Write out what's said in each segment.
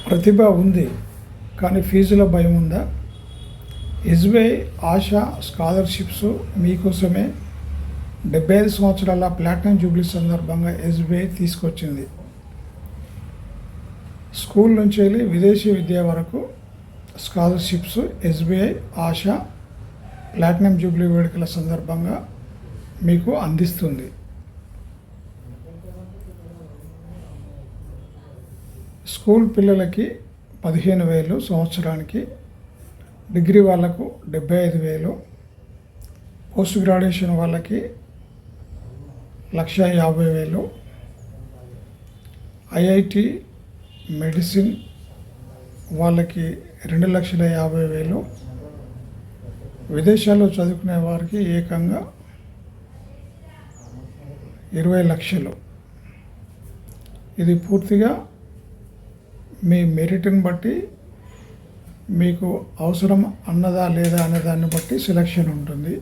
ప్రతిభ ఉంది కానీ ఫీజుల భయం ఉందా? ఎస్బీఐ ఆశా స్కాలర్షిప్స్ మీకోసమే 75 సంవత్సరాల ప్లాటినం జూబ్లీ సందర్భంగా ఎస్బీఐ తీసుకొచ్చింది. స్కూల్ నుంచి వెళ్ళి విదేశీ విద్య వరకు scholarships SBI ASHA platinum Jubilee వేడుకల సందర్భంగా మీకు అందిస్తుంది. స్కూల్ పిల్లలకి 15,000 సంవత్సరానికి, డిగ్రీ వాళ్ళకు 75,000, పోస్ట్ గ్రాడ్యుయేషన్ వాళ్ళకి 1,50,000, ఐఐటి మెడిసిన్ వాళ్ళకి 2,50,000, విదేశాల్లో చదువుకునే వారికి ఏకంగా 20 లక్షలు. ఇది పూర్తిగా మీ మెరిట్ని బట్టి, మీకు అవసరం అన్నదా లేదా అనే దాన్ని బట్టి సెలక్షన్ ఉంటుంది.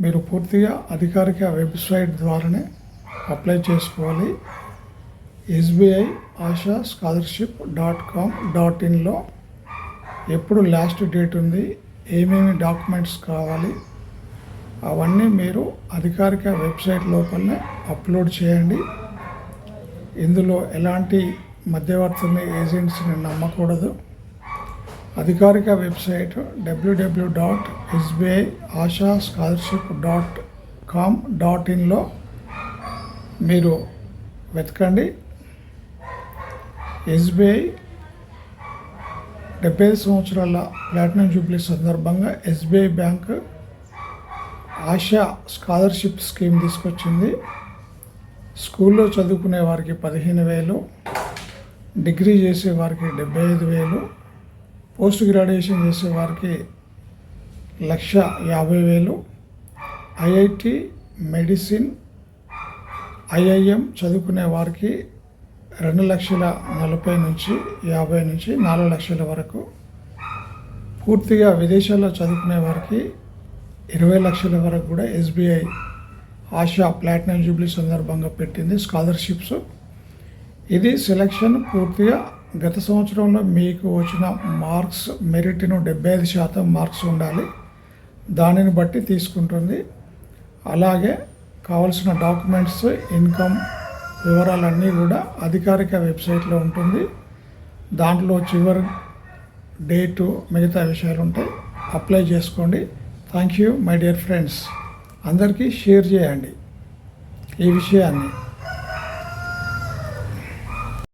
మీరు పూర్తిగా అధికారిక వెబ్సైట్ ద్వారానే అప్లై చేసుకోవాలి. ఎస్బీఐ ఆశా స్కాలర్షిప్ .com.inలో ఎప్పుడు లాస్ట్ డేట్ ఉంది, ఏమేమి డాక్యుమెంట్స్ కావాలి, అవన్నీ మీరు అధికారిక వెబ్సైట్ లోపలనే అప్లోడ్ చేయండి. ఇందులో ఎలాంటి మధ్యవర్తుల్ని, ఏజెంట్స్ని నమ్మకూడదు. అధికారిక వెబ్సైట్ www.sbiashaScholarship.com.inలో మీరు వెతకండి. ఎస్బీఐ 75 సంవత్సరాల ప్లాటినం జూబ్లీ సందర్భంగా SBI bank ASHA scholarship scheme తీసుకొచ్చింది. స్కూల్లో చదువుకునే వారికి 15,000, డిగ్రీ చేసే వారికి 75,000, పోస్ట్ గ్రాడ్యుయేషన్ చేసే వారికి 1,50,000, ఐఐటి మెడిసిన్, ఐఐఎం చదువుకునే వారికి 2,40,000 నుంచి 50 నుంచి 4 లక్షల వరకు, పూర్తిగా విదేశాల్లో చదువుకునే వారికి 20 లక్షల వరకు కూడా ఎస్బీఐ ఆశా ప్లాటినం జూబ్లీ సందర్భంగా పెట్టింది స్కాలర్షిప్స్. ఇది సెలక్షన్ పూర్తిగా గత సంవత్సరంలో మీకు వచ్చిన మార్క్స్, మెరిట్ను 75% మార్క్స్ ఉండాలి, దానిని బట్టి తీసుకుంటుంది. అలాగే కావాల్సిన డాక్యుమెంట్స్, ఇన్కమ్ వివరాలన్నీ కూడా అధికారిక వెబ్సైట్లో ఉంటుంది. దాంట్లో చివరి డేటు, మిగతా విషయాలు ఉంటాయి. అప్లై చేసుకోండి. Thank you my dear friends. అందరికీ షేర్ చేయండి ఈ విషయాన్ని.